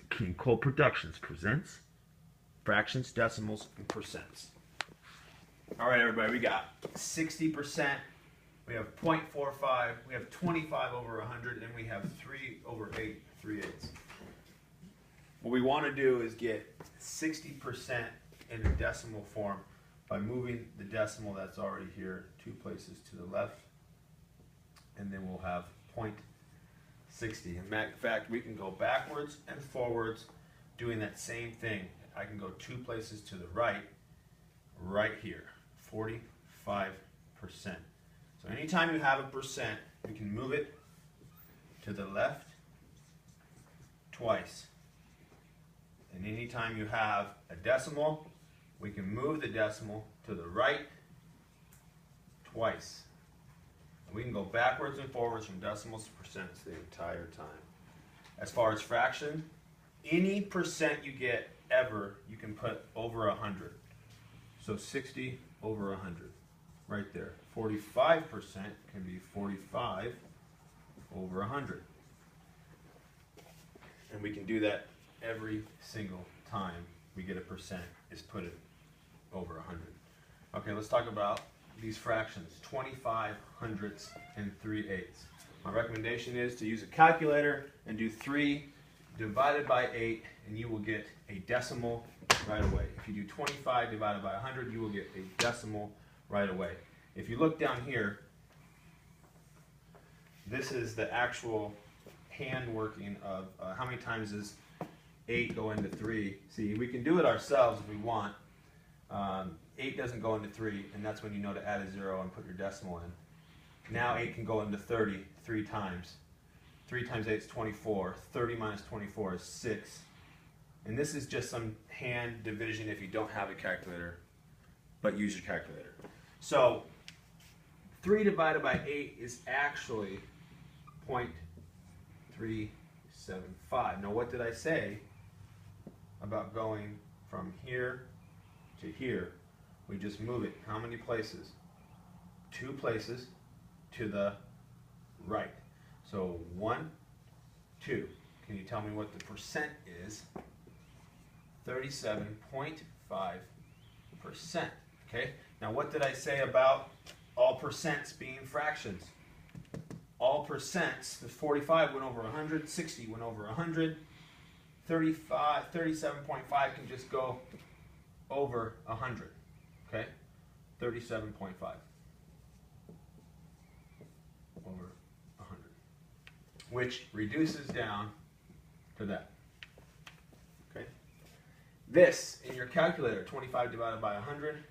King Cole Productions presents fractions, decimals, and percents. All right, everybody, we got 60%, we have 0.45, we have 25 over 100, and we have 3 over 8 3/8. What we want to do is get 60% in the decimal form by moving the decimal that's already here 2 places to the left, and then we'll have 0.60. In fact, we can go backwards and forwards doing that same thing. I can go 2 places to the right here, 45%. So anytime you have a percent, you can move it to the left twice. And anytime you have a decimal, we can move the decimal to the right twice. And we can go backwards and forwards from decimals to percents the entire time. As far as fraction, any percent you get ever, you can put over 100. So 60 over 100, right there. 45% can be 45 over 100. And we can do that every single time we get a percent is put it over 100. Okay, let's talk about these fractions, 25 hundredths and 3/8. My recommendation is to use a calculator and do 3 divided by 8, and you will get a decimal right away. If you do 25 divided by 100, you will get a decimal right away. If you look down here, this is the actual hand working of how many times does 8 go into 3. See, we can do it ourselves if we want. 8 doesn't go into 3, and that's when you know to add a 0 and put your decimal in. Now 8 can go into 30 3 times. 3 times 8 is 24. 30 minus 24 is 6. And this is just some hand division if you don't have a calculator, but use your calculator. So 3 divided by 8 is actually 0.375. Now what did I say about going from here to here? We just move it how many places? 2 places to the right. So 1, 2. Can you tell me what the percent is? 37.5%. Okay? Now what did I say about all percents being fractions? All percents, the 45 went over 100, 60 went over 100, 37.5 can just go over 100. Okay? 37.5 over 100, which reduces down to that. Okay? This, in your calculator, 25 divided by 100 is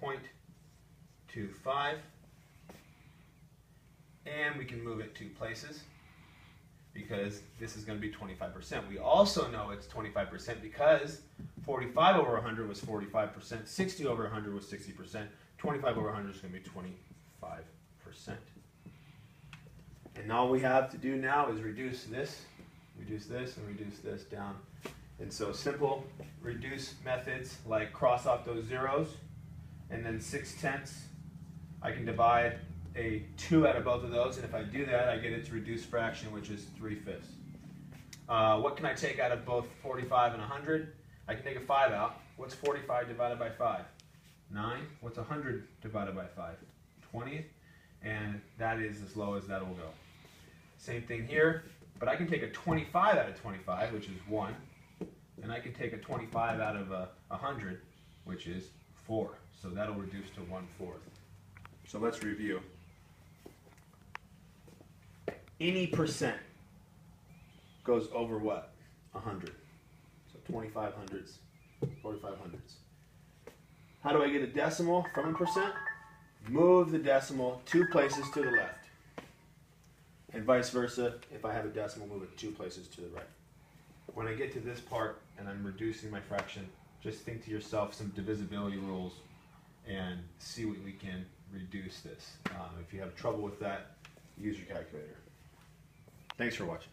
0.25. And we can move it 2 places because this is going to be 25%. We also know it's 25% because 45 over 100 was 45%, 60 over 100 was 60%, 25 over 100 is going to be 25%. And all we have to do now is reduce this, and reduce this down. And so simple reduce methods like cross off those zeros, and then 6/10, I can divide a 2 out of both of those, and if I do that, I get its reduced fraction, which is 3/5. What can I take out of both 45 and 100? I can take a 5 out. What's 45 divided by 5? 9. What's 100 divided by 5? 20. And that is as low as that will go. Same thing here, but I can take a 25 out of 25, which is 1, and I can take a 25 out of 100, which is 4. So that'll reduce to 1/4. So let's review. Any percent goes over what? 100. So 25 hundredths, 45 hundredths. How do I get a decimal from a percent? Move the decimal 2 places to the left. And vice versa, if I have a decimal, move it 2 places to the right. When I get to this part and I'm reducing my fraction, just think to yourself some divisibility rules and see what we can reduce this. If you have trouble with that, use your calculator. Thanks for watching.